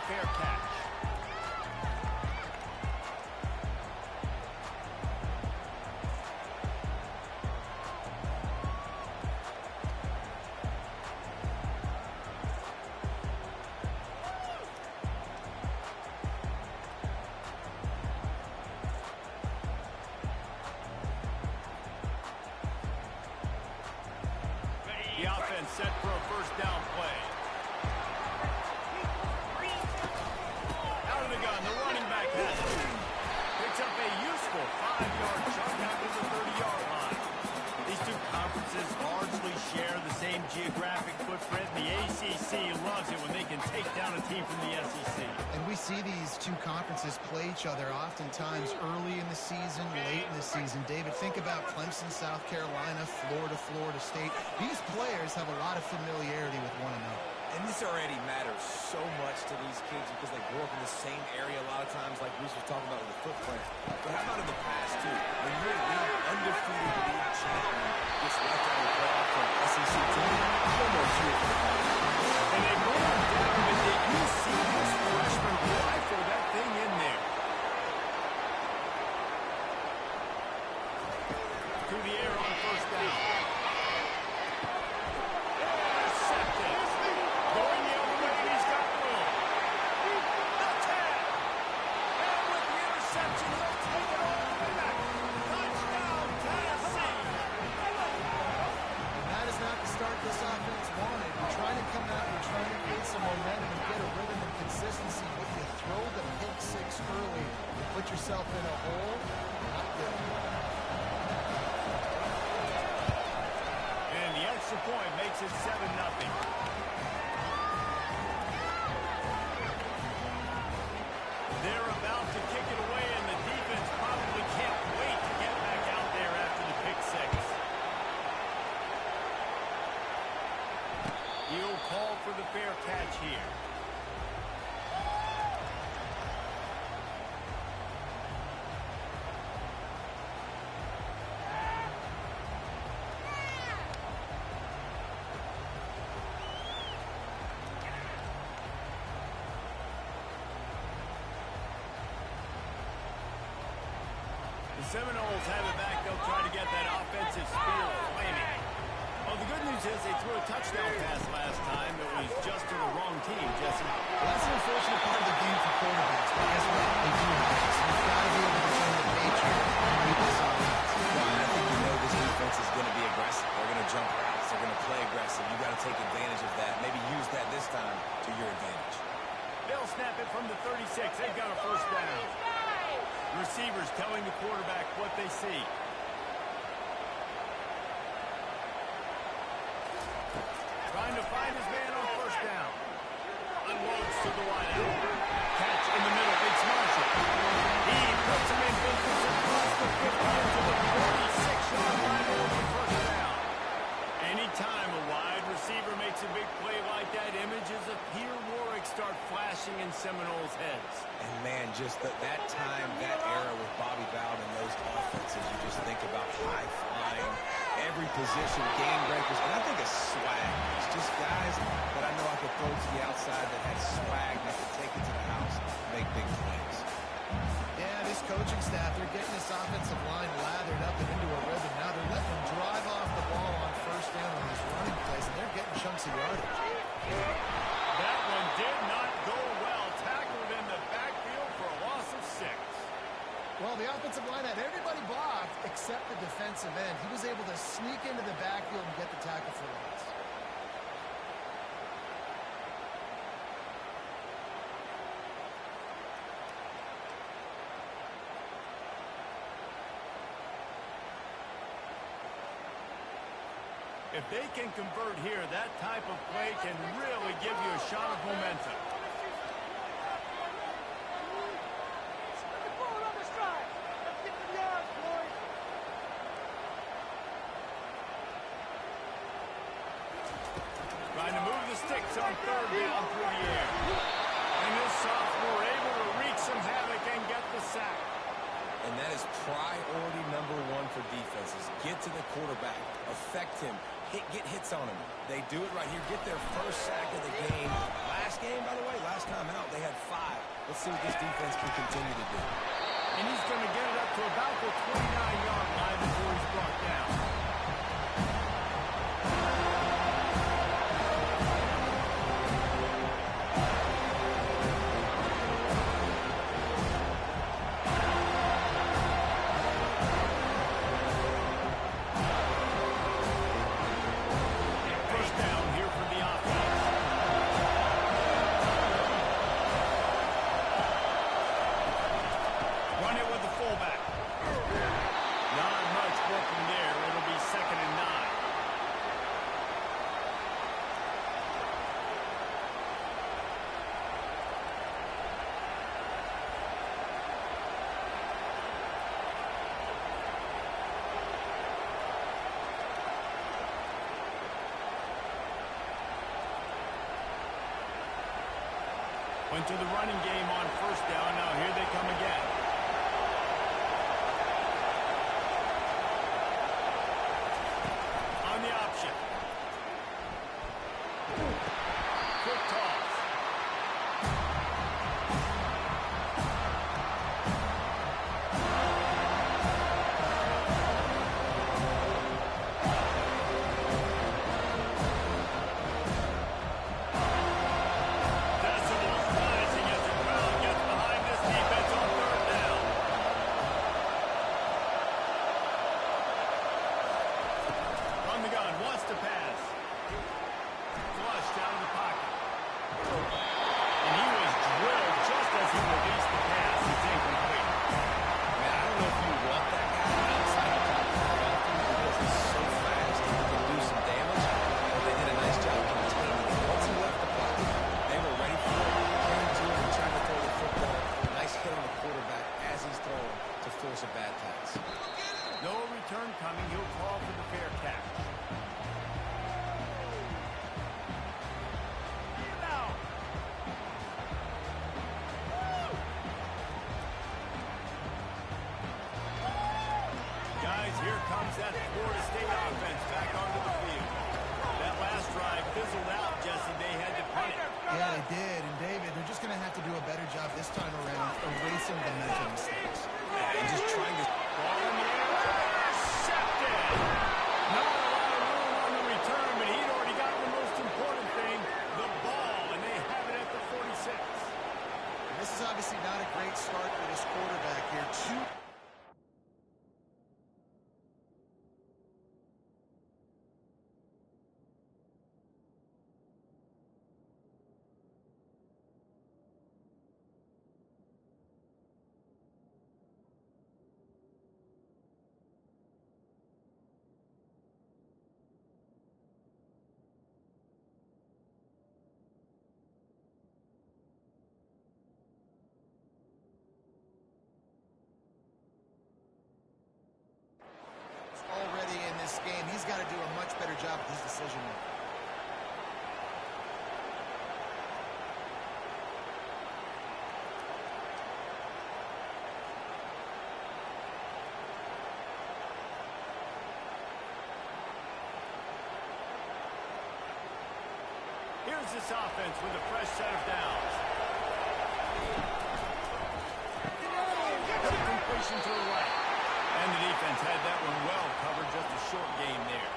fair catch. The offense set for a first down play. Out of the gun, the running back has it. Picks up a useful 5-yard chunk out to the 30-yard line. These two conferences largely share the same geographic footprint. The ACC loves it when they can take down a team from the SEC. And we see these two conferences play each other oftentimes early in the season, late in the season. David, think about Clemson, South Carolina, Florida State. These players have a lot of familiarity with one another. And this already matters so much to these kids because they grew up in the same area a lot of times, like Bruce was talking about with the footprint. But how about in the past, too? When you're an undefeated league champion gets left out of the playoff from an SEC team, no more cheer for the Clemson. And they bring him down, but did you see this freshman rifle that thing in there? Through the air on first down. Intercepted. Going the other way, and he's got room. The tag. And with the interception, he'll take it all the way back. Touchdown, Tennessee. And that is not the start this offense wanted. You're trying to come out, you're trying to create some momentum and get a rhythm and consistency, but you throw the pick six early, you put yourself in a hole, not good. And the extra point makes it 7-0. They're about to kick it away, and the defense probably can't wait to get back out there after the pick six. He'll call for the fair catch here. The Seminoles have it back. They'll try to get that offensive spear flaming. Well, the good news is they threw a touchdown pass last time. It was just to the wrong team, Jesse. Well, that's an unfortunate part of the game for quarterbacks, but guess what? They do have it. So you've got to be able to defend the Patriot and beat this offense. Well, I think you know this defense is going to be aggressive. They're going to jump routes. They're going to play aggressive. You've got to take advantage of that. Maybe use that this time to your advantage. They'll snap it from the 36. They've got a first down. Receivers telling the quarterback what they see. Trying to find his man on first down. Unloads to the wideout. Catch in the middle. It's Marshall. He puts him in business across the 50 into the 46-yard line over the first down. Anytime a wide receiver makes a big play like that, images of Peter Warwick start flashing in Seminoles' heads. And, man, just that time, that era with Bobby Bowden and those offenses, you just think about high-flying, every position, game breakers, and I think it's swag. It's just guys that I know I could throw to the outside that had swag that could take it to the house and make big plays. Yeah, this coaching staff, they're getting this offensive line lathered up and into a rhythm. Now they're letting them drive off the ball on first down on these running plays, and they're getting chunks of yardage. That one did not go well. Tackled in the backfield for a loss of 6. Well, the offensive line had everybody blocked except the defensive end. He was able to sneak into the backfield and get the tackle for loss. If they can convert here, that type of play can really give you a shot of momentum. Trying to move the sticks on third down through the air. And this sophomore able to wreak some havoc and get the sack. And that is priority number one for defenses. Get to the quarterback. Affect him. Get hits on him. They do it right here. Get their first sack of the game. let's see what this defense can continue to do. And he's going to get it up to about the 29-yard line before he's brought down. Went to the running game on first down. Now here they come again. On the option. Quick toss. Here comes that Florida State offense back onto the field. That last drive fizzled out, Jesse. They had to punt it. Yeah, they did. And, David, they're just going to have to do a better job this time around erasing the mental mistakes. And just trying to... Ball in the air. Intercepted. Not a lot of room on the return, but he'd already gotten the most important thing, the ball, and they have it at the 46. And this is obviously not a great start for this quarterback here. Already in this game, he's got to do a much better job with his decision making. Here's this offense with a fresh set of downs. Completion to the right. And the defense had that one well covered, just a short game there.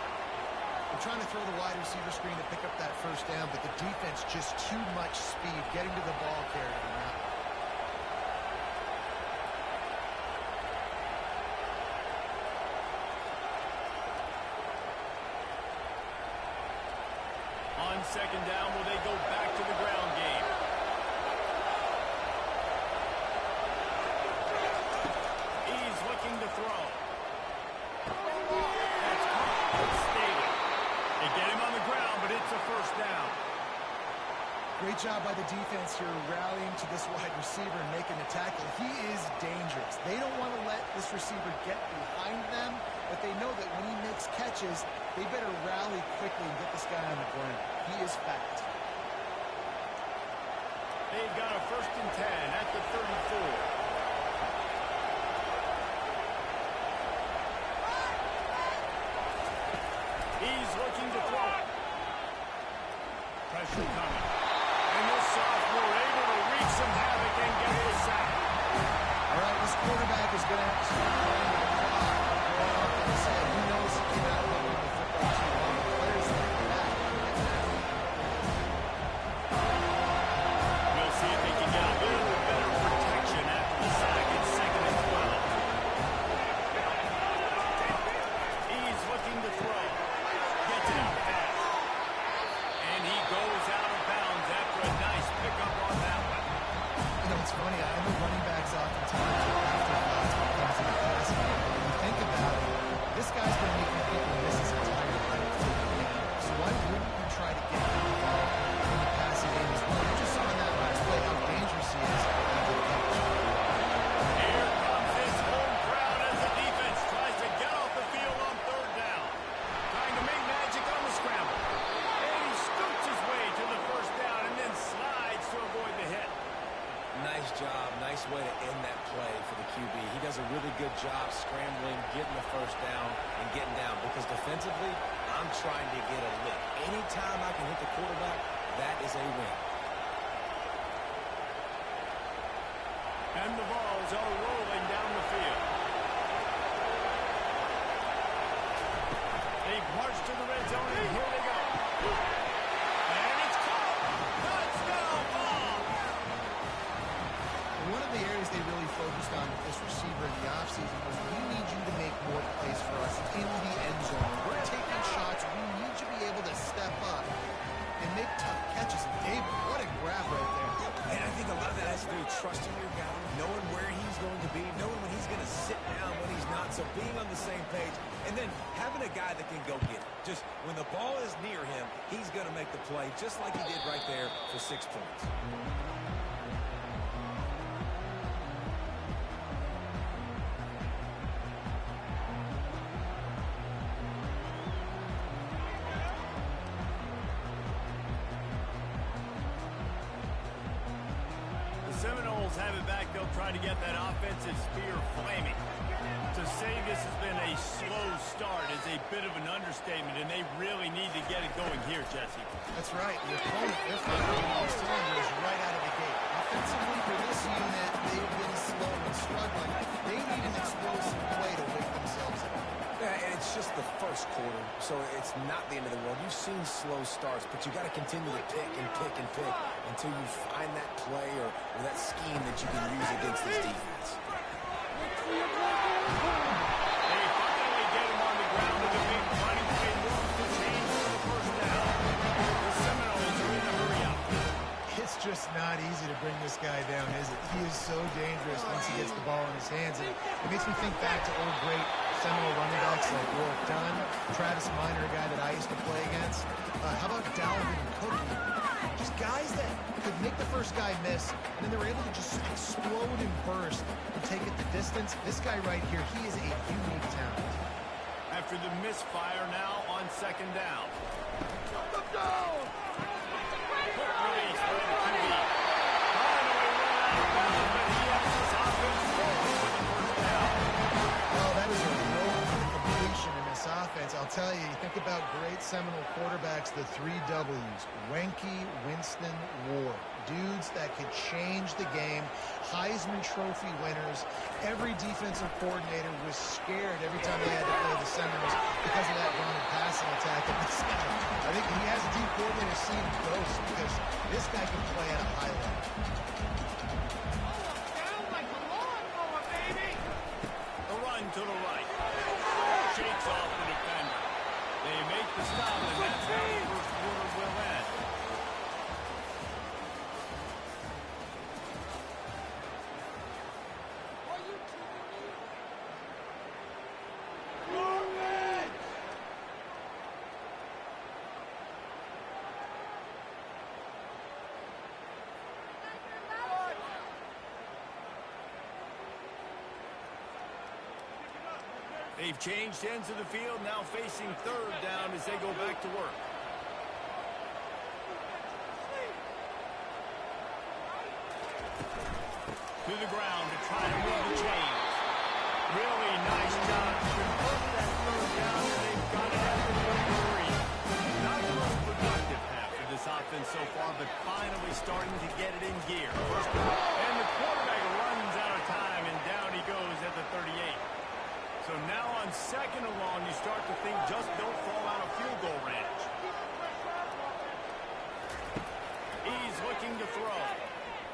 They're trying to throw the wide receiver screen to pick up that first down, but the defense just too much speed getting to the ball carrier. On second down, will they go back to the ground game? He's looking to throw. That's caught. Stayed. They get him on the ground, but it's a first down. Great job by the defense here rallying to this wide receiver and making the tackle. He is dangerous. They don't want to let this receiver get behind them, but they know that when he makes catches, they better rally quickly and get this guy on the ground. He is fast. They've got a 1st and 10 at the 34. He's looking to throw it. Pressure coming. And this sophomore able to wreak some havoc and get the sack. All right, this quarterback is going to have to start playing the clock. Well, like I said, who knows if you're not holding the football too long. The players like that. We'll see if they can get a little bit better protection after the sack. It's 2nd and 12. He's looking to throw. Gets it out fast. And he goes out of bounds after a nice pickup on that one. You know, it's funny. I know running backs oftentimes are afterthoughts when it comes to the passing game. But when you think about it, this guy's been making people miss his entire life. So why wouldn't you try to get him involved in the passing game as well? You just saw in that last play how dangerous he is after the catch. Here comes this home crowd as the defense tries to get off the field on 3rd down. Trying to make magic on the scramble. And he scoots his way to the 1st down and then slides to avoid the hit. Nice job. Nice way to end that play for the QB. He does a really good job scrambling, getting the 1st down, and getting down. Because defensively, I'm trying to get a lick. Anytime I can hit the quarterback, that is a win. And the balls are rolling down the field. They've marched to the red zone, and here they go. And it's caught. Touchdown ball. One of the areas they really focused on with this receiver in the offseason was we need you to make more plays for us in the end zone. When we're taking shots, we need you to be able to step up and make tough catches. And David, what a grab right there. And I think a lot of that has to do with trusting your guy, knowing where he's going to be, knowing when he's going to sit down, when he's not. So being on the same page, and then having a guy that can go get it. Just when the ball is near him, he's going to make the play, just like he did right there for 6 points. Seminoles have it back. They'll try to get that offensive spear flaming. To say this has been a slow start is a bit of an understatement, and they really need to get it going here, Jesse. That's right. The opponent, they're firing on all cylinders right out of the gate. Offensively, for this unit, they've been slow and struggling. They need an explosive play to wake themselves up. Yeah, and it's just the 1st quarter, so it's not the end of the world. You've seen slow starts, but you got to continue to pick and pick and pick until you find that play or that scheme that you can use against this defense. They finally get him on the ground with a big running play move to change to the 1st down. The Seminoles are in a hurry up. It's just not easy to bring this guy down, is it? He is so dangerous once he gets the ball in his hands. And it makes me think back to old great Seminole running backs like Warwick Dunn, Travis Minor, a guy that I used to play against. How about Dalvin Cook? Just guys that could make the 1st guy miss, and then they were able to just explode and burst and take it the distance. This guy right here, he is a unique talent. After the misfire now on 2nd down. Quick release by the QB. Finally run out of bounds, but he has this offense rolling with the 1st down. Oh, that is a rope for completion in this offense. I'll tell you, you think about great Seminole quarterbacks, the 3 W's. Wenke, Winston, Ward. Dudes that could change the game. Heisman Trophy winners. Every defensive coordinator was scared every time they had to play the Seminoles because of that running passing attack. And this guy, I think he has a deep coordinator seeing ghosts because this guy can play at a high level. The run to the right. Shakes off the defender. They make the stop, and that's how the 1st quarter will end. They've changed ends of the field, now facing 3rd down as they go back to work. To the ground to try to move the chains. Really nice job to convert that 3rd down, and they've got it after 33. Not the most productive half of this offense so far, but finally starting to get it in gear. And the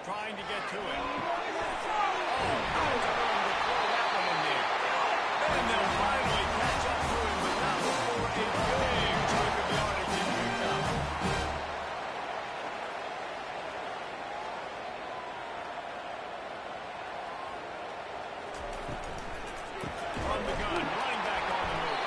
trying to get to it. Oh, finds a room to throw that one in there. And they'll finally catch up to him, but not before a big chunk of yardage is picked up. From the gun, running back on the move.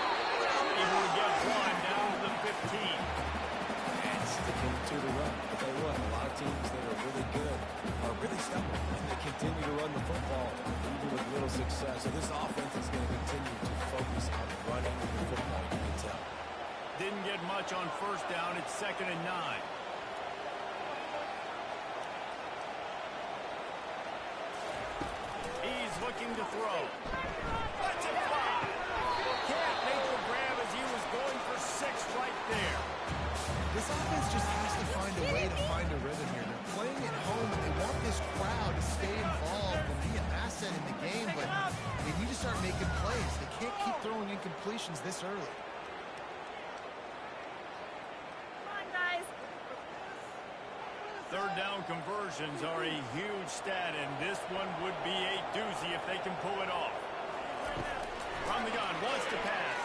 Able to get one down to the 15. And sticking to the run. I'll tell you what, a lot of teams that are really good are really stubborn, and they continue to run the football even with little success. So this offense is going to continue to focus on running the football, you can tell. Didn't get much on first down. It's 2nd and 9. He's looking to throw. That's a fly. Can't make the grab as he was going for 6 right there. This offense just has to find a way to find a rhythm here. They're playing at home, and they want this crowd to stay involved and be an asset in the game, but they need to start making plays. They can't keep throwing incompletions this early. Third down conversions are a huge stat, and this one would be a doozy if they can pull it off. From the gun, wants to pass.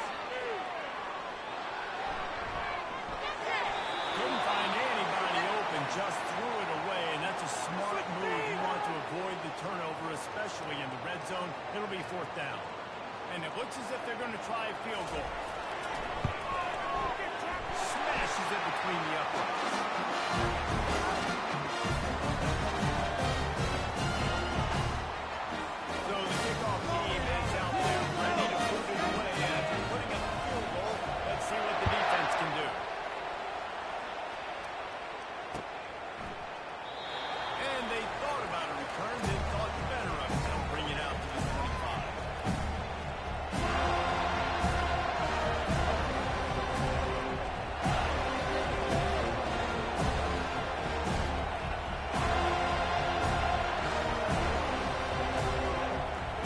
Couldn't find anybody open, just threw it away, and that's a smart move. You want to avoid the turnover, especially in the red zone. It'll be 4th down. And it looks as if they're going to try a field goal. Smashes it between the uprights. So the kickoff team is out there ready to move it away after putting up a field goal. Let's see what the defense can do. And they thought about a return, then thought better of it. They'll bring it out to the 25.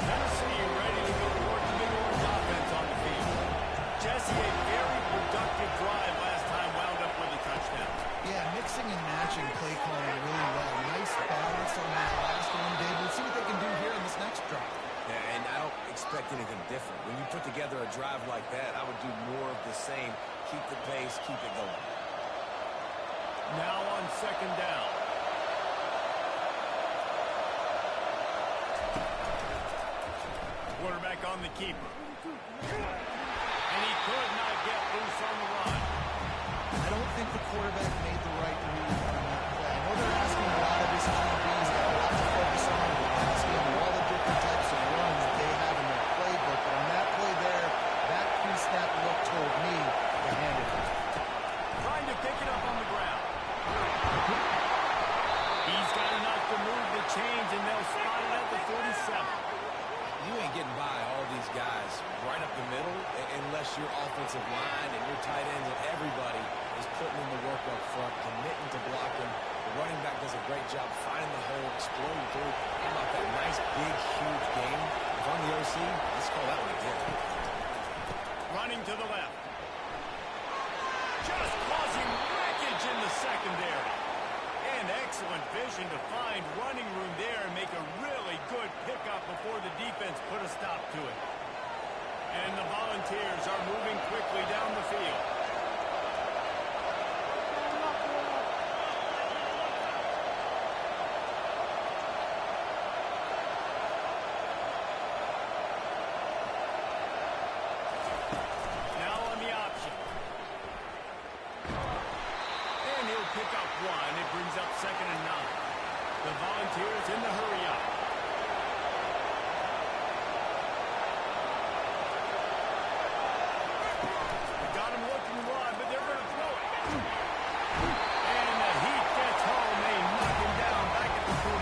Tennessee ready to go to work the Big Orange offense on the field. Jesse, a very productive drive last time, wound up with a touchdown. Yeah, mixing and matching play calling really well. Nice balance on that last one, David. Let's see what they can do here in this next drive. Yeah, and I don't expect anything different. When you put together a drive like that, I would do more of the same. Keep the pace, keep it going. Now on 2nd down. Quarterback on the keeper. And he could not get loose on the run. I don't think the quarterback made the right move on that play. I know they're asking a lot of his QBs. Got a lot to focus on. They're asking him all the different types of runs that they have in their playbook. But on that play there, that pre-snap look told me to hand it off. Trying to pick it up on the ground. He's got enough to move the chains, and they'll spot it at the 47. You ain't getting by all these guys right up the middle unless your offensive line and your tight ends and everybody is putting in the work up front, committing to blocking. The running back does a great job finding the hole, exploring through. How about that nice, big, huge game? If I'm the OC, let's call that one again. Running to the left. Just causing wreckage in the secondary. And excellent vision to find running room there and make a really good pickup before the defense put a stop to it. And the Volunteers are moving quickly down the field. Now on the option. And he'll pick up one. It brings up 2nd and 9. The Volunteers in the hurry up. They got him looking wide, but they're going to throw it. And the heat gets home. They knock him down back at the 45.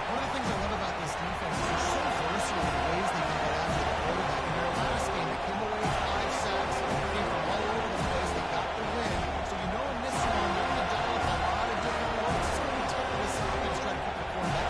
One of the things I love about this defense is they're so versatile in the ways they can get after the quarterback. In their last game, they came away with 5 sacks, came from all over the place. They got the win. So you know in this one, they're going to dial up a lot of different looks. It's going to be tough for this offense trying to keep the quarterback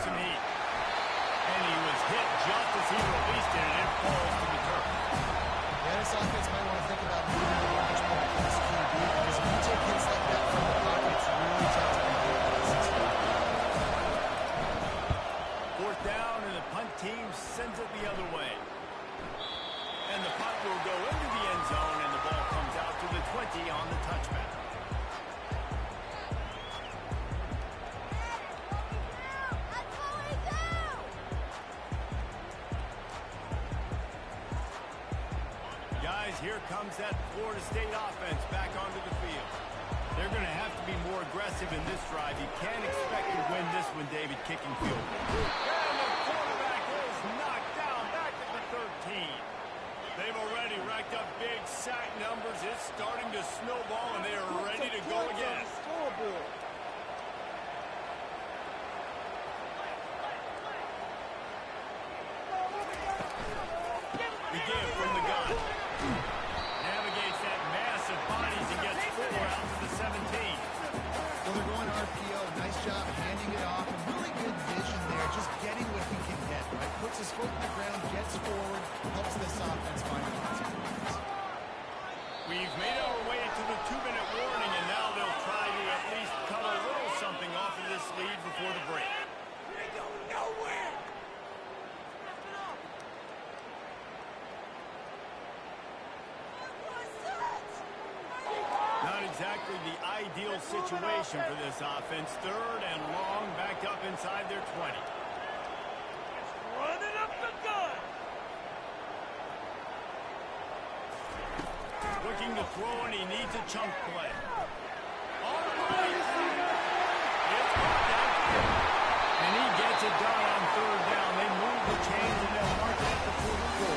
some heat. And he was hit just as he released it, and it falls to the turf. Yeah, this offense might want to think about moving the launch point to this QB, because if you take hits like that from the pocket, it's really tough to compete with this system. Fourth down, and the punt team sends it the other way. And the punt will go into the end zone, and the ball comes out to the 20 on the touchback. Guys, here comes that Florida State offense back onto the field. They're going to have to be more aggressive in this drive. You can't expect to win this one, David, kicking field goal. And the quarterback is knocked down back at the 13. They've already racked up big sack numbers. It's starting to snowball, and they are ready to go again. Begin from the gun. Navigates that mass of bodies and gets 4 out to the 17. Well, they're going RPO. Nice job handing it off. And really good vision there, just getting what he can get, right? Puts his foot in the ground, gets forward, helps this offense find the consequences. We've made our way to the 2-minute warning, and now they'll try to at least cut a little something off of this lead before the break. They go nowhere! Not exactly the ideal situation for this offense. Third and long, backed up inside their 20. Running up the gun! Looking to throw, and he needs a chunk play. All right. It's brought down. And he gets it done on third down. They move the chains, and they'll mark it at the 44.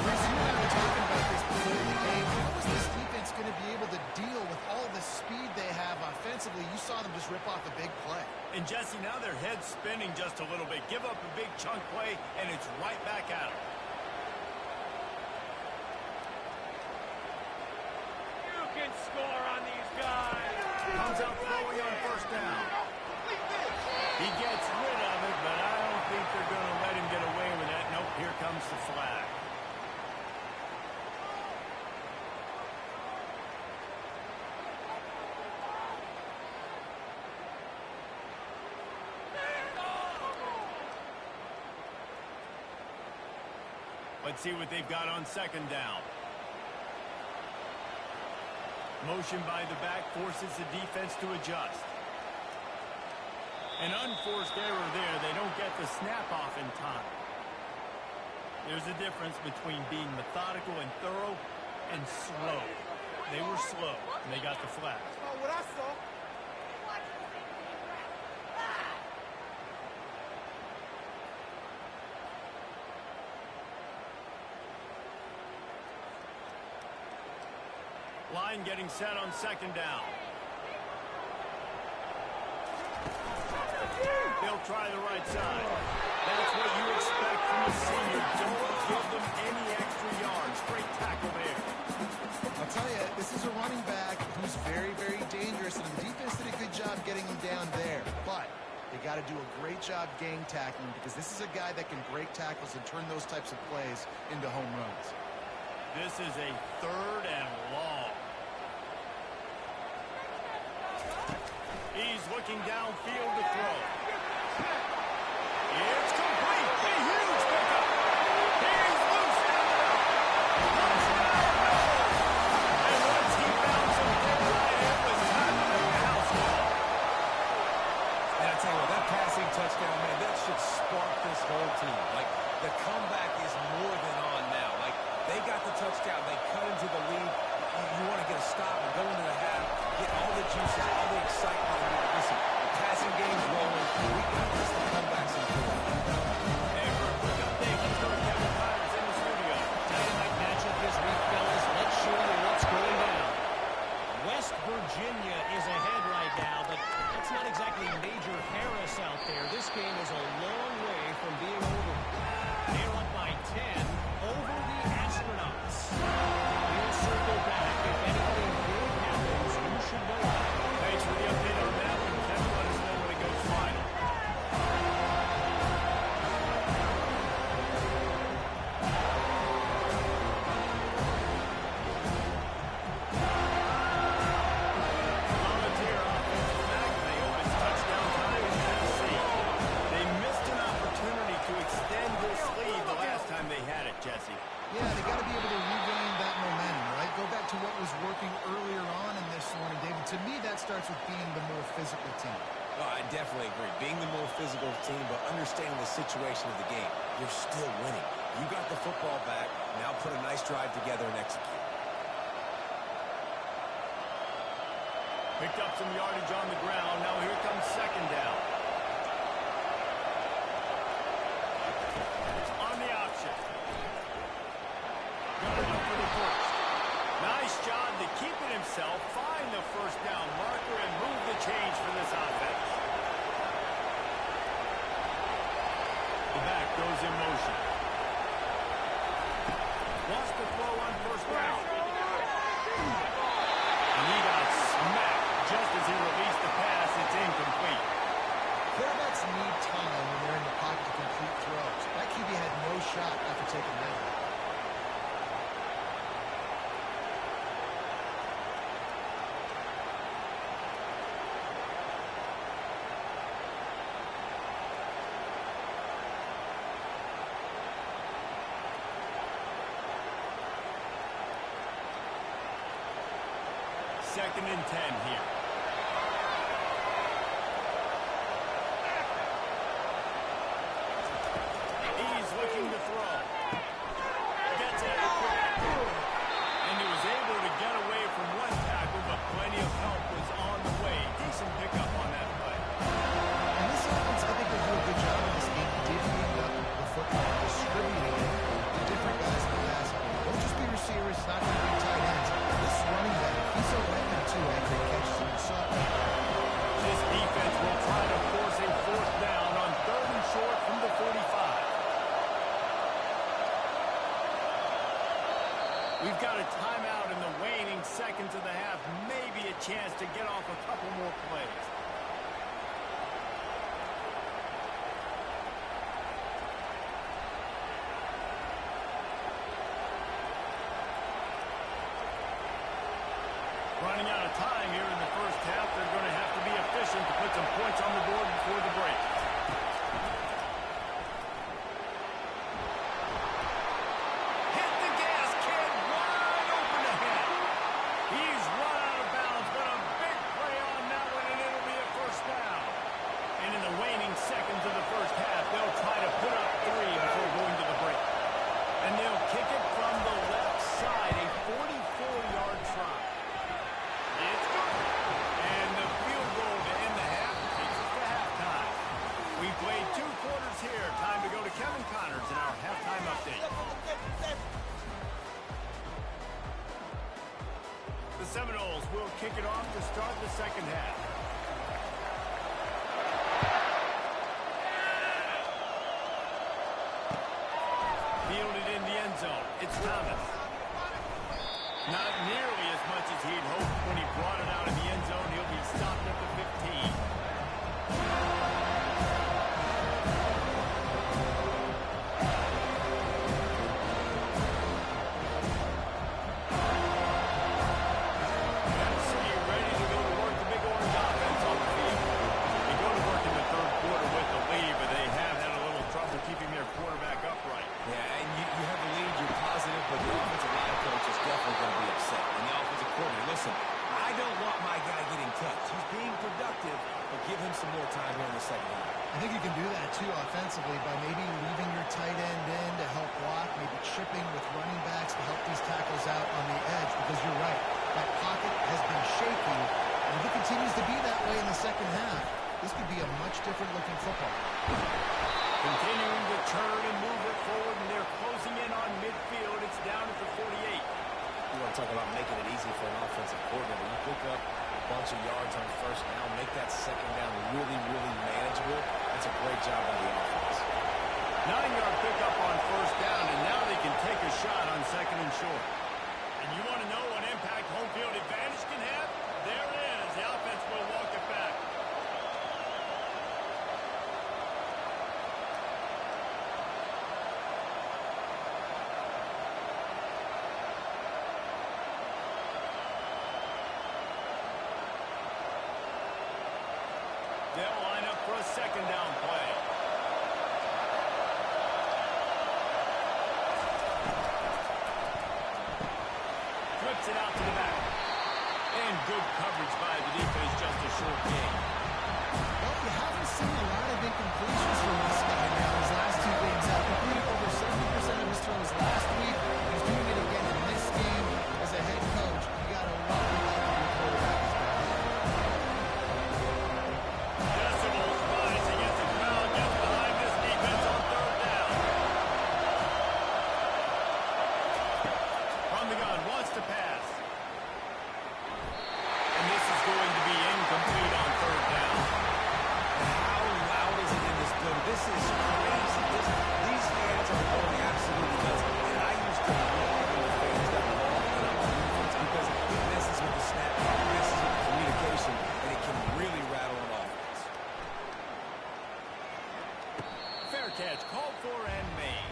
Reese, you and I were talking about this before the game. How is this defense going to be able to deal with all the speed they have offensively? You saw them just rip off a big play. And Jesse, now their head's spinning just a little bit. Give up a big chunk play, and it's right back at them. You can score on these guys! Comes out throwing on first down. He gets rid of it, but I don't think they're going to let him get away with that. Nope, here comes the flag. Let's see what they've got on second down. Motion by the back forces the defense to adjust. An unforced error there. They don't get the snap off in time. There's a difference between being methodical and thorough and slow. They were slow, and they got the flag. That's not what I saw. Line getting set on second down. They'll try the right side. That's what you expect from a senior. Don't give them any extra yards. Great tackle there. I'll tell you, this is a running back who's very, very dangerous, and the defense did a good job getting him down there. But they got to do a great job gang tackling, because this is a guy that can break tackles and turn those types of plays into home runs. This is a third and long. He's looking downfield to throw. It's complete. A huge pickup. He's loose in the middle. And once he found some daylight, it was time to make the house call. And I tell you what, that passing touchdown, man, that should spark this whole team. Like, the comeback is more than on now. Like, they got the touchdown. They cut into the lead. You want to get a stop and go into the half, get all the juices, all the excitement. Listen, the passing game's rolling. We got this. The comeback's important. And for a quick update, let's go to Kevin Myers in the studio. Dynamite matchup this week, fellas. Let's show you what's going down. West Virginia is ahead right now, but that's not exactly Major Harris out there. This game is a long way from being over. They're up by 10 over the Astronauts. We'll circle back. If anything big happens, you should know that. Thanks for the update on that one. Kevin, let us know when it goes final. the more physical team. Oh, I definitely agree. Being the more physical team, but understanding the situation of the game. You're still winning. You got the football back. Now put a nice drive together and execute. Picked up some yardage on the ground. Now here comes second down. On the option. Got it up for the first. Nice job to keep it himself, find the first down marker, and move the change for this offense. The back goes in motion. Wants to throw on first down. And he got smacked just as he released the pass. It's incomplete. Quarterbacks need time when they're in the pocket to complete throws. That QB had no shot after taking that hit. Second and 10 here. He's looking to throw. Gets it out quickly. And he was able to get away from one tackle, but plenty of help was on the way. Decent pickup on that play. And this offense, I think, will do a good job in this game divvying up the football, distributing it to different guys in the passing game. Don't just be receivers, it's not going to be tight ends. This running back, he's a weapon too after he catches him. This defense will try to force a fourth down on third and short from the 45. We've got a timeout in the waning seconds of the half. Maybe a chance to get off a couple more plays. Running out of time here in the first half. They're going to have to be efficient to put some points on the board before the break. Hit the gas, kid. Wide open ahead. He's run out of bounds, but a big play on that one, and it'll be a first down. And in the waning seconds of the first half, they'll try to put up 3 before going to the break. And they'll kick it from the left side, a 44-yard try. It's good. And the field goal to end the half takes us to halftime. We played 2 quarters here. Time to go to Kevin Connors in our halftime update. The Seminoles will kick it off to start the second half. Fielded in the end zone. It's Thomas. Not nearly as much as he'd hoped when he brought it out in the end zone. He'll be stopped at the 15. Tennessee ready to go to work the big orange offense on the field. They go to work in the third quarter with the lead, but they have had a little trouble keeping their quarterback upright. Yeah, and you have the lead, you're positive, but the offensive line coach is definitely going to be upset. And the offensive coordinator, listen, I don't want my guy getting touched. He's being productive, but give him some more time here in the second half. I think you can do that, too, offensively, by maybe leaving your tight end in to help block, maybe chipping with running backs to help these tackles out on the edge, because you're right, that pocket has been shaky, and if it continues to be that way in the second half, this could be a much different-looking football. Continuing to turn and move it forward, and they're closing in on midfield. It's down at the 48. You want to talk about making it easy for an offensive coordinator. You pick up a bunch of yards on first down, make that second down really, really manageable. That's a great job by the offense. 9-yard pickup on first down, and now they can take a shot on second and short. And you want to know what impact home field advantage can have? There it is. The offense will walk it back. They'll line up for a second down play. Flips it out to the back. And good coverage by the defense, just a short game. Well, you haven't seen a lot of incompletions from this guy now. His last two games out, completed over 70% of his throws last week. He's doing it again in this game. As a head coach, you got to love the fact that your quarterback is back. Decibels rising as the crowd gets behind this defense on third down. From the gun, wants to pass. And this is going to be incomplete on third down. How loud is it in this building? This is crazy. These fans are going absolutely nuts. And I used to love when the fans got the ball and I'm on defense because it messes with the snap, it messes with the communication, and it can really rattle an offense. Fair catch, called for and made.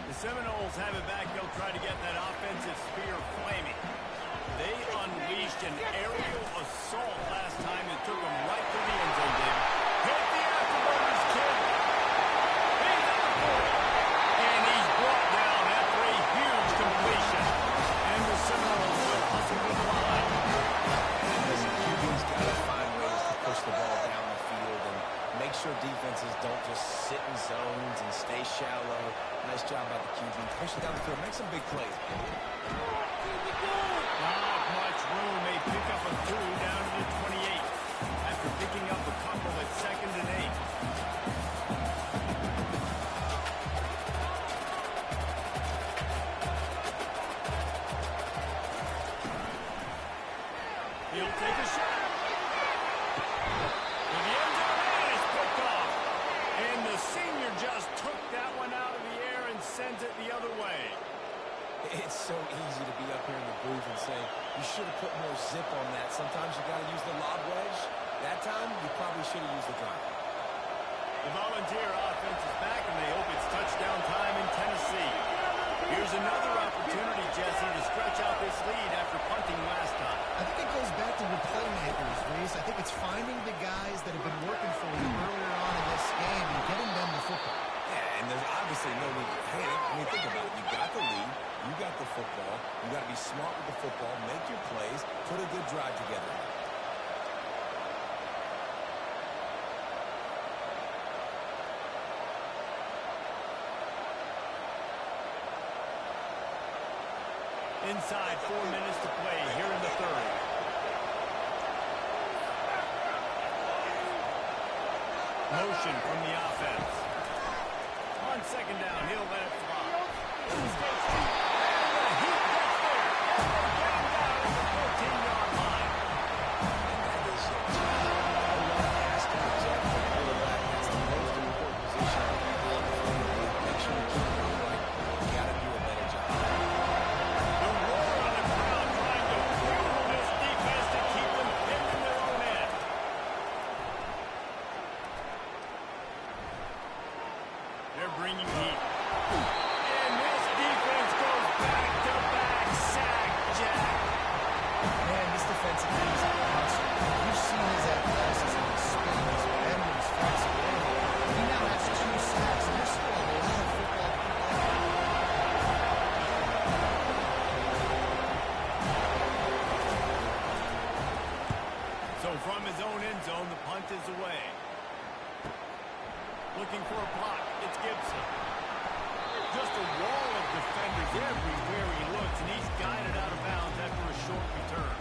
The Seminoles have it back. They'll try to get that offensive spear flaming. They unleashed an aerial assault last time that took them right to the end zone, David. Hit the afterburners, kid. He's at the 40. And he's brought down after a huge completion. And the Seminoles will hustle to the line. Listen, QB's got to find ways to push the ball down the field and make sure defenses don't just sit in zones and stay shallow. Nice job by the QB. Push it down the field. Make some big plays. Not much room. They pick up a 2 down to the 28 after picking up a couple at 2nd and 8. He'll take a shot. To the end zone, and it's picked off. And the senior just took that one out of the air and sends it the other way. It's so easy to be up here in the booth and say, you should have put more zip on that. Sometimes you got to use the lob wedge. That time, you probably should have used the drive. The Volunteer offense is back, and they hope it's touchdown time in Tennessee. Here's another opportunity, Jesse, to stretch out this lead after punting last time. I think it goes back to your playmakers, Reese. I think it's finding the guys that have been working for you earlier on in this game and getting them the football. Yeah, and there's obviously no need to panic. I mean, think about it. You got the lead. You got the football. You got to be smart with the football. Make your plays. Put a good drive together. Inside 4 minutes to play here in the third. Motion from the offense. On 2nd down, he'll let it fly. Mistakes deep. And he gets there. Get him down at the 14-yard line. That is a love pass to protect the quarterback. That's the most important position on the field. Make sure you keep it right. You got to do a better job. The roar on the crowd trying to fuel this defense to keep them pinned in their own end. They're bringing heat. And this defense goes back-to-back sack, Jack. Man, this defensive end is a monster. You've seen his athleticism, his speed, his bend, his flexibility. He now has 2 sacks, and there's still a lot of football to play. So from his own end zone, the punt is away. Looking for a block. It's Gibson. Just a wall of defenders everywhere he looks, and he's guided out of bounds after a short return.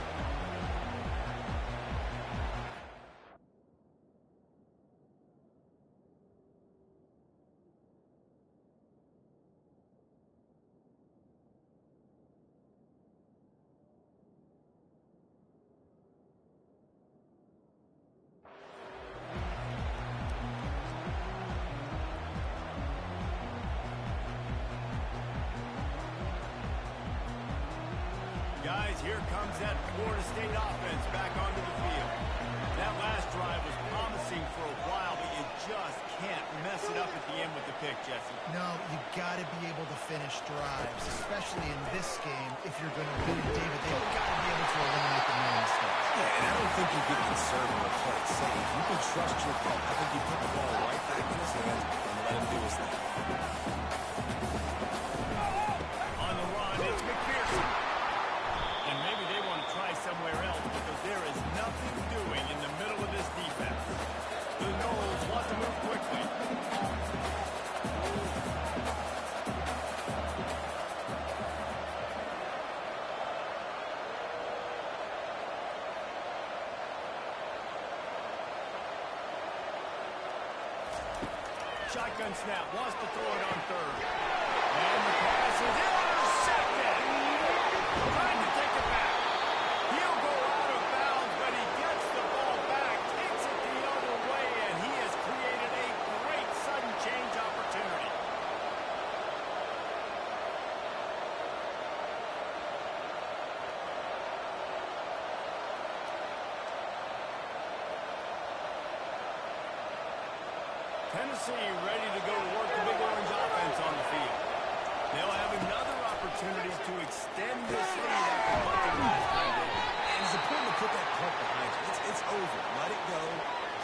Guys, here comes that Florida State offense back onto the field. That last drive was promising for a while, but you just can't mess it up at the end with the pick, Jesse. No, you got to be able to finish drives, especially in this game. If you're going to win, David, they've got to be able to eliminate the main mistakes. Yeah, and I don't think you get conservative or play it safe. You can trust your gut. I think you put the ball right back in his hand and let him do his thing. On the run, it's McPherson. And maybe they want to try somewhere else because there is nothing doing in the middle of this defense. The Noles want to move quickly. Shotgun snap, wants to throw it on third. And the pass is intercepted. Trying to take it back. He'll go out of bounds, but he gets the ball back, takes it the other way, and he has created a great sudden change opportunity. Tennessee ready to go to work the Big Orange offense on the field. They'll have another opportunity to extend this lead after punting last time. And it's important to put that punt behind you. It's over. Let it go.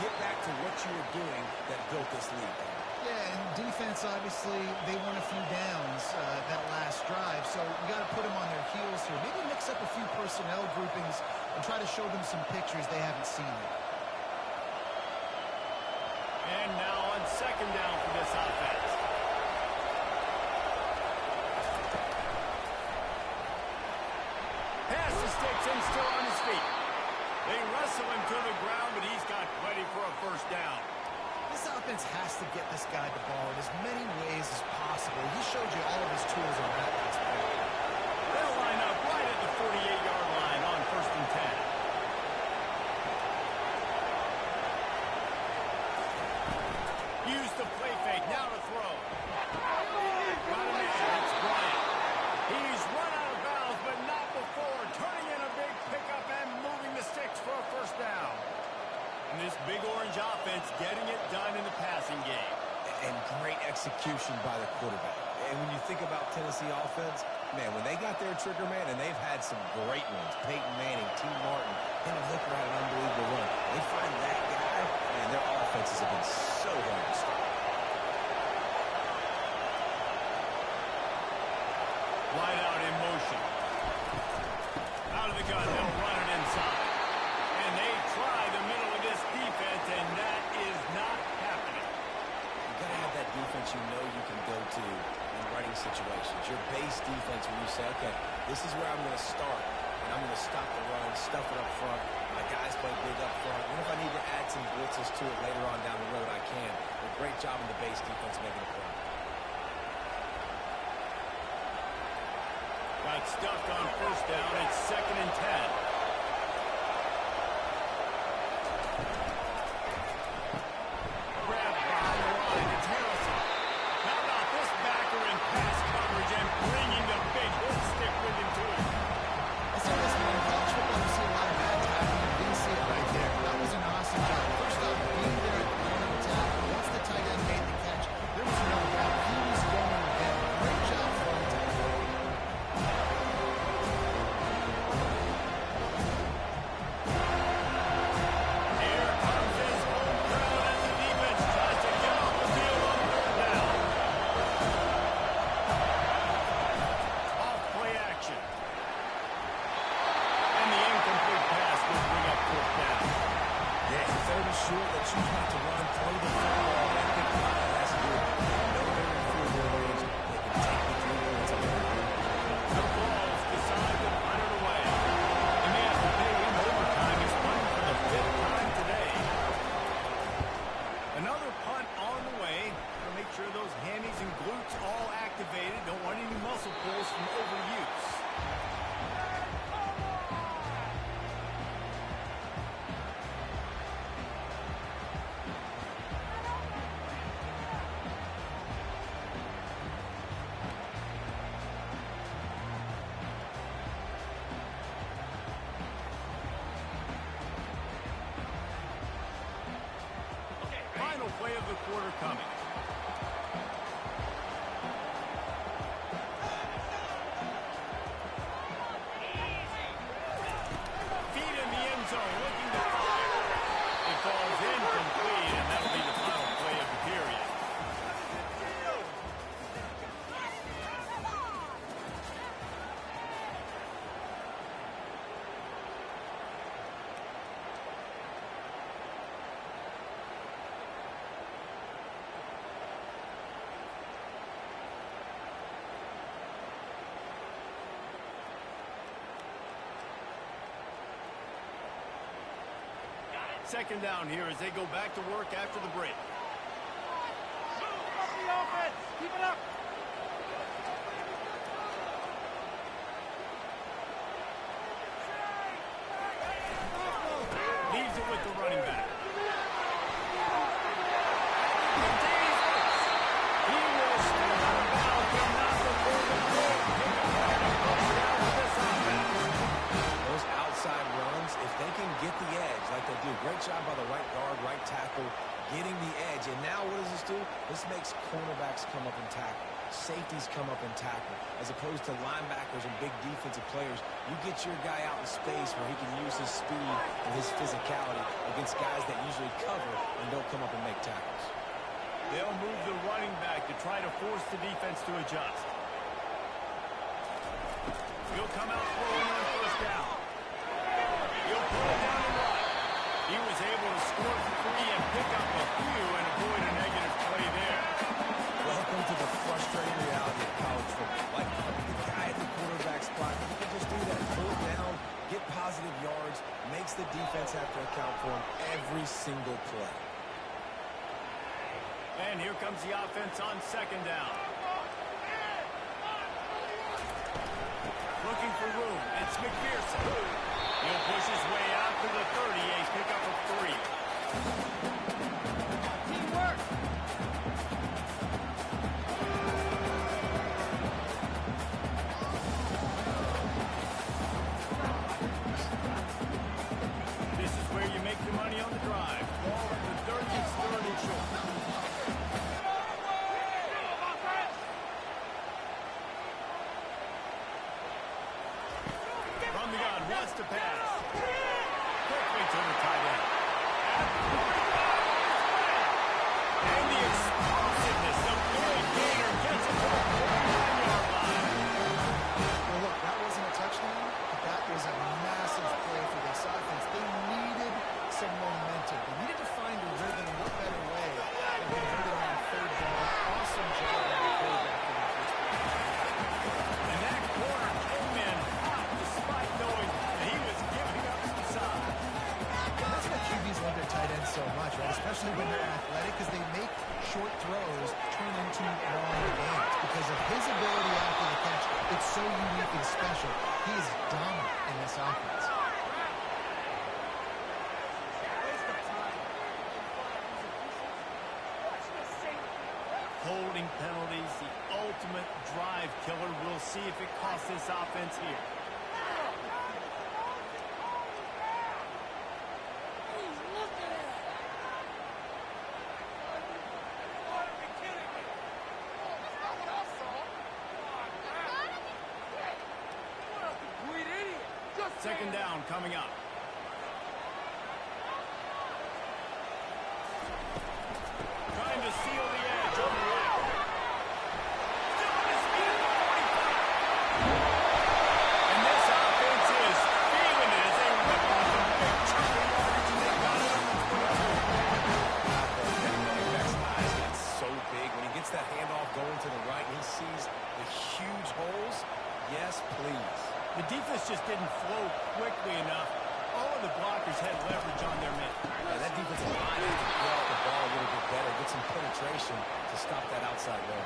Get back to what you were doing that built this lead. Yeah, and defense, obviously, they won a few downs that last drive, so you got to put them on their heels here. Maybe mix up a few personnel groupings and try to show them some pictures they haven't seen yet. And now on second down for this offense. Pass to sticks and still on his feet. They wrestle him to the ground, but he's got plenty for a first down. This offense has to get this guy the ball in as many ways as possible. He showed you all of his tools on that last play. They'll line up right at the 48-yard line on 1st and 10. Use the play fake, now to throw. Got him in, it's Bryant. He's run out of bounds, but not before. Turning in a big pickup and moving the sticks for a first down. And this Big Orange offense getting it done in the passing game. And great execution by the quarterback. And when you think about Tennessee offense, man, when they got their trigger man, and they've had some great ones, Peyton Manning, T. Martin, Hendon Hooker had an unbelievable run. They find that guy, man, their offenses have been so hard to stop. Wide out in motion. Out of the gun, they'll run it inside. And they try the middle of this defense, and that is not happening. You got to have that defense you know you can go to in running situations. Your base defense when you say, okay, this is where I'm going to start, and I'm going to stop the run, stuff it up front. My guys play big up front. What if I need to add some blitzes to it later on down the road? I can. But great job in the base defense making a play. Got stuffed on first down. It's 2nd and 10. the quarter coming. Feet in the end zone, looking to fire. It falls incomplete, and that'll be the final play of the period. Second down here as they go back to work after the break. Move up the offense. Keep it up. Leaves it with the running back. He will step out of bounds, but not before the big pickup and a touchdown for this offense. Those outside runs, if they can get the edge like they do, great job by the right guard, right tackle, getting the edge. And now what does this do? This makes cornerbacks come up and tackle. Safeties come up and tackle. As opposed to linebackers and big defensive players, you get your guy out in space where he can use his speed and his physicality against guys that usually cover and don't come up and make tackles. They'll move the running back to try to force the defense to adjust. He'll come out throwing on first down. He'll pull it down and run. He was able to score for 3 and pick up a few and avoid a negative play there. Welcome to the frustrating reality of college football. Like the guy at the quarterback spot, he can just do that. Pull it down, get positive yards, makes the defense have to account for him every single play. And here comes the offense on second down. Looking for room. It's McPherson. He'll push his way out to the 30, a pickup of 3. Teamwork. This is where you make your money on the drive. Ball at the 30, it's third and short. From the gun, wants to pass. Quickly to the tight end. And the explosiveness of Lloyd Gator gets it to the 49-yard line. Well, look, that wasn't a touchdown, but that was a massive play for this offense. They needed some momentum. They needed to find a rhythm. What better way than converting on third down? Awesome job by the quarterback for that first play. And that corner came in hot despite knowing that he was giving up some size. And that's why QBs love their tight ends so much, right? Especially when they're athletic, because they make short throws turn into long gains. Because of his ability after the catch, it's so unique and special. He is dominant in this offense. Holding penalties, the ultimate drive killer. We'll see if it costs this offense here. Second down coming up. Trying to seal the edge on the right. Still on his feet at the 45. And this offense is feeling it as they rip off a big chunk of yardage and they got it on the 22. That running back's eyes get so big. When he gets that handoff going to the right, he sees the huge holes. Yes, please. The defense just didn't flow quickly enough. All of the blockers had leverage on their men. Yeah, that defensive line has to get off the ball a little bit better, get some penetration to stop that outside run.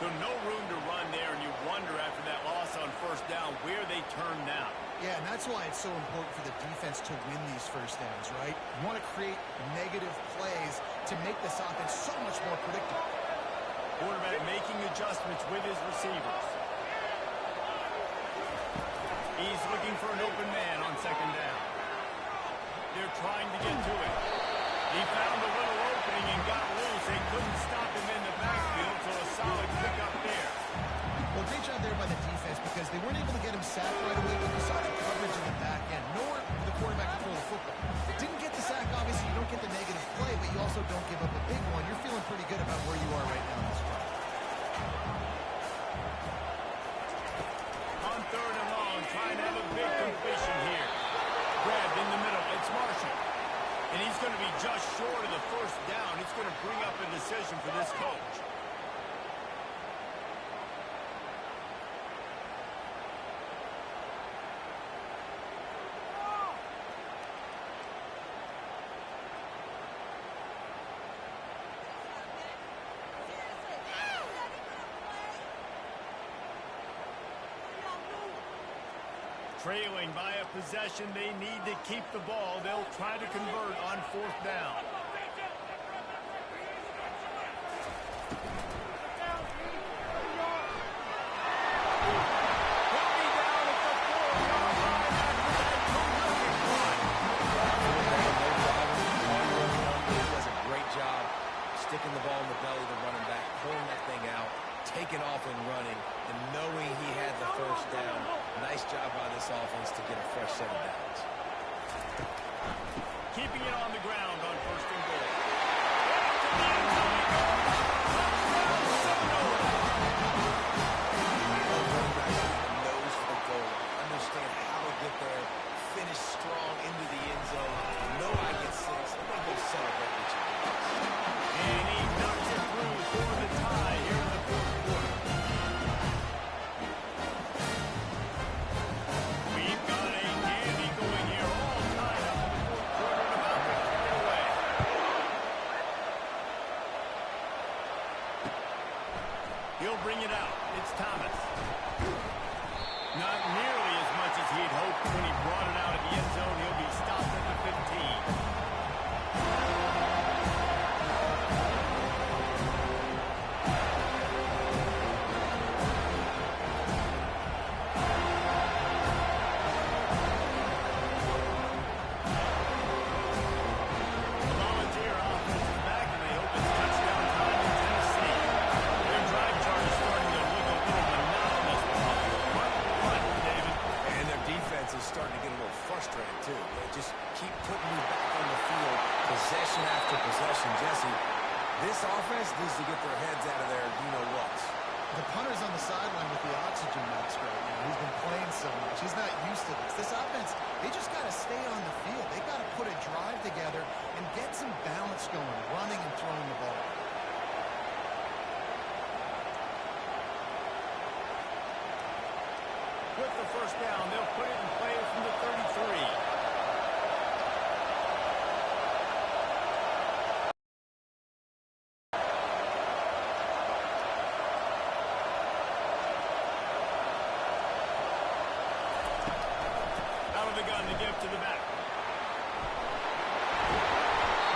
So no room to run there, and you wonder after that loss on first down where they turn now. Yeah, and that's why it's so important for the defense to win these first downs, right? You want to create negative plays to make this offense so much more predictable. Quarterback making adjustments with his receivers. He's looking for an open man on second down. They're trying to get to it. He found a little opening and got rid couldn't stop him in the backfield, so a solid pickup there. Well, great job there by the defense because they weren't able to get him sacked right away, but you saw the coverage in the back end. Nowhere for the quarterback to throw the football. Didn't get the sack, obviously. You don't get the negative play, but you also don't give up a big one. You're feeling pretty good about where you are right now in this drive. On 3rd and long, trying to have a big completion here. Grabbed in the middle. It's Marshall. And he's going to be just short of the first down. It's going to bring up a decision for this coach. Trailing by a possession, they need to keep the ball. They'll try to convert on 4th down. He'll be down at the 4-yard line after that terrific run. He does a great job sticking the ball in the belly of the running back, pulling that thing out, taking off and running, and knowing he had the first down. Nice job by this offense to get a fresh set of downs. Keeping it on the ground on 1st and goal. Into the end zone he goes. Touchdown, Seminole. Running back nose for the goal. Understand how to get there, finish strong into the end zone. Know I get 6. I'm going to go celebrate with you. And he knocks it through for the tie here in the 4th quarter. We've got a dandy going here, all tied up in the 4th quarter and about to kick it away. He'll bring it out. It's Thomas. Not nearly as much as he'd hoped when he brought it out of the end zone. He'll be stopped at the 15. Starting to get a little frustrated, too. They just keep putting me back on the field, possession after possession. Jesse, this offense needs to get their heads out of there, you-know-what. The punter's on the sideline with the oxygen mask right now. He's been playing so much. He's not used to this. This offense, they just got to stay on the field. They got to put a drive together and get some balance going, running and throwing the ball. With the first down, they'll put it in play from the 33. Out of the gun to give to the back.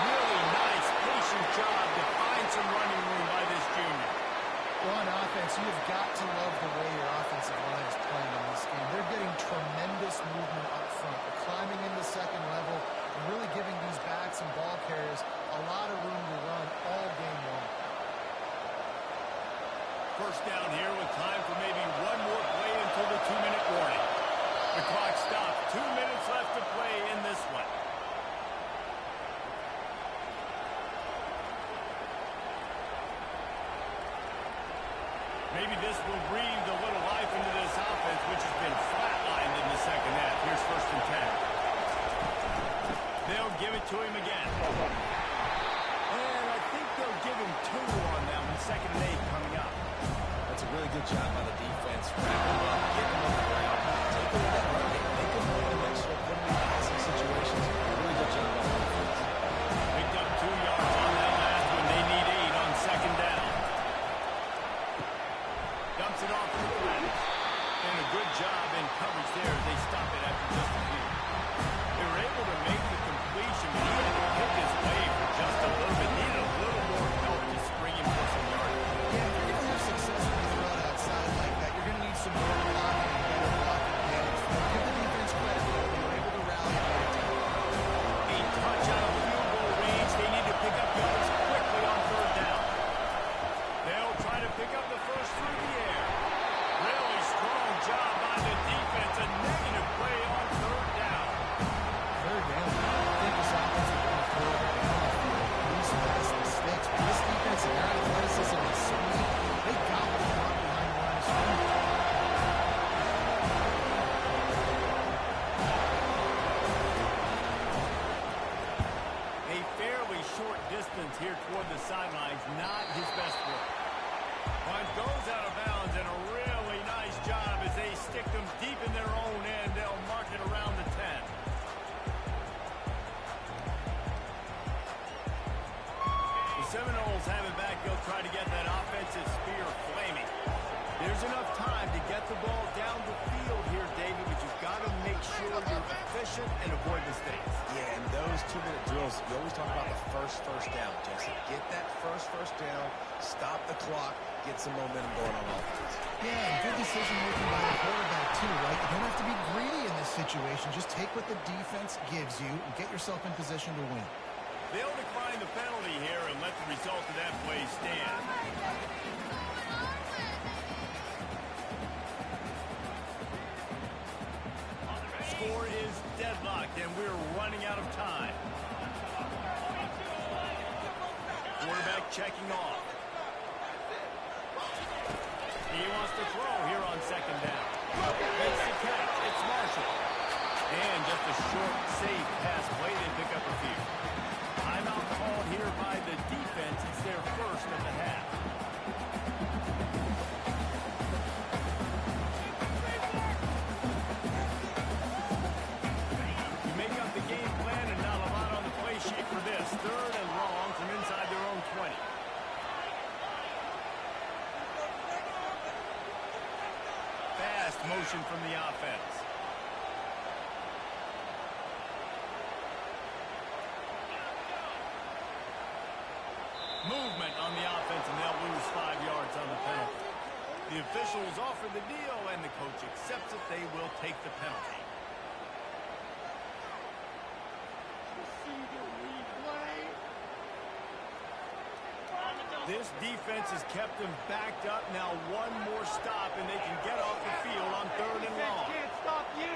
Really nice, patient job to find some running room by this junior. Well, on offense, you've got to love the way your offensive line is playing in this game. They're getting tremendous movement up front. They're climbing into second level and really giving these backs and ball carriers a lot of room to run all game long. First down here with time for maybe one more play until the 2-minute warning. The clock stopped. 2 minutes left to play in this one. Maybe this will breathe a little life into this offense, which has been flatlined in the second half. Here's 1st and 10. They'll give it to him again. And I think they'll give him 2 on that one. 2nd and 8 coming up. That's a really good job by the defense. Wrap him up, get him on the ground, take him to that running, make him one-dimensional, put him in passing situations. Really good job by the defense. Picked up 2 yards on that last one. They need 8 on 2nd down. Dumps it off to the flat. And a good job in coverage there. They stop it after just a few. They were able to make the completion, but he had to pick his way for just a little bit. Needed a little more help to spring him for some yardage. Yeah, if you're going to have success with the run outside like that, you're going to need some more blocking and better blocking hands. Give them the defense here toward the sidelines. Not his best work. Punt goes out of bounds, and a really nice job as they stick them deep in their own end. They'll mark it around the 10. The Seminoles have it back. They'll try to get that offensive spear flaming. There's enough time to get the ball down the field here, David, but you've got to make sure you're efficient and avoid mistakes. Yeah, and those 2-minute drills, you always talk about the first down, Jesse. Get that first down, stop the clock, get some momentum going on offense. Yeah, and good decision-making by the quarterback, too, right? You don't have to be greedy in this situation. Just take what the defense gives you and get yourself in position to win. They'll decline the penalty here and let the result of that play stand. Score is deadlocked, and we're running out of time. Quarterback checking off. He wants to throw here on second down. Makes the catch. It's Marshall. And just a short, safe pass play. They pick up a few. Timeout called here by the defense. It's their first of the half. You make up the game plan and not a lot on the play sheet for this. Third and long from inside their own 20. Fast motion from the offense. Movement on the offense, and they'll lose 5 yards on the penalty. The officials offer the deal, and the coach accepts it. They will take the penalty. This defense has kept them backed up. Now one more stop, and they can get off the field on third and long. Can't stop you.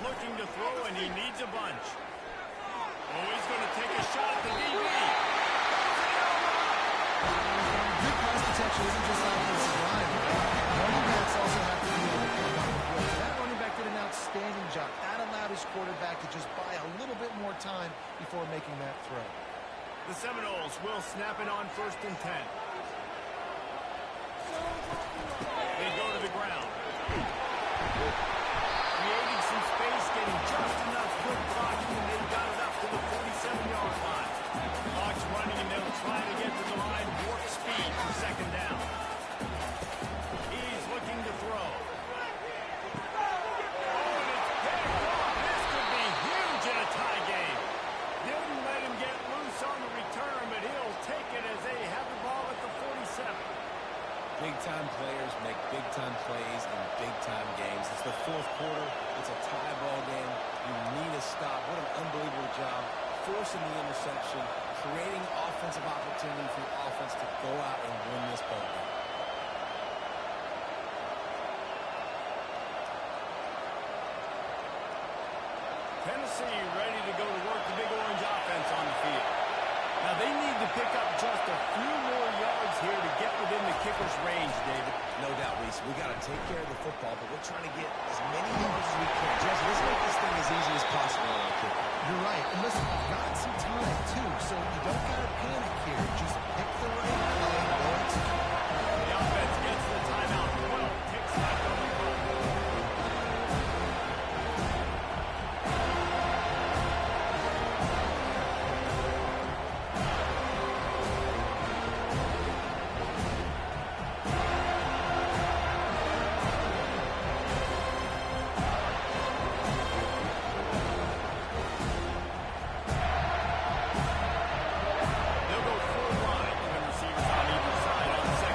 Looking to throw, and he needs a bunch. Oh, he's going to take a shot at the DB. Good pass protection isn't just offensive line. Running backs also have to be able to come down the field. So that running back did an outstanding job. That allowed his quarterback to just buy a little bit more time before making that throw. The Seminoles will snap it on first and 10. They go to the ground. Creating some space, getting just enough good blocking, and they got it up to the 47-yard line. Clock's running, and they'll try to get to the line. Warp speed for second down. He's looking to throw. Oh, and it's picked off. This could be huge in a tie game. Didn't let him get loose on the return, but he'll take it as they have the ball at the 47. Big-time players make big-time plays in big-time games. It's the fourth quarter. It's a tie ball game. You need a stop. What an unbelievable job. Forcing the interception, creating offensive opportunity for the offense to go out and win this ball game. Tennessee ready to go to work the Big Orange offense on the field. Now they need to pick up just a few more yards here to get within the kicker's range, David. No doubt, Reese. We got to take care of the football, but we're trying to get as many yards as we can. Jesse, let's make this thing as easy as possible on our kicker. You're right. And listen, you've got some time, too, so you don't got to panic here. Just pick the right play or execute. The offense gets the timeout. 12 ticks left on the clock. They'll go full line with the receivers on either side on second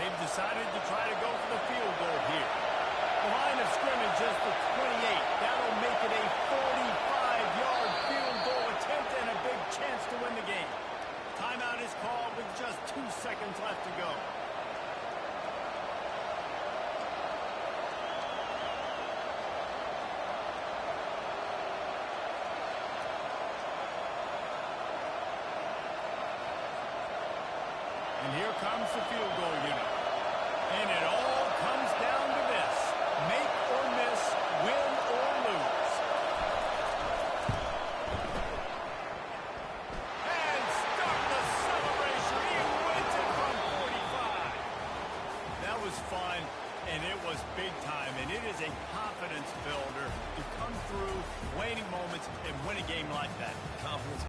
they've decided to try to go for the field goal here. The line of scrimmage is the 28. That'll make it a 45-yard field goal attempt and a big chance to win the game. Timeout is called with just 2 seconds left to go. And here comes the field goal unit. And it all comes down to this. Make or miss, win or lose. And start the celebration. He wins it from 45. That was fun, and it was big time. And it is a confidence builder to come through waning moments and win a game like that.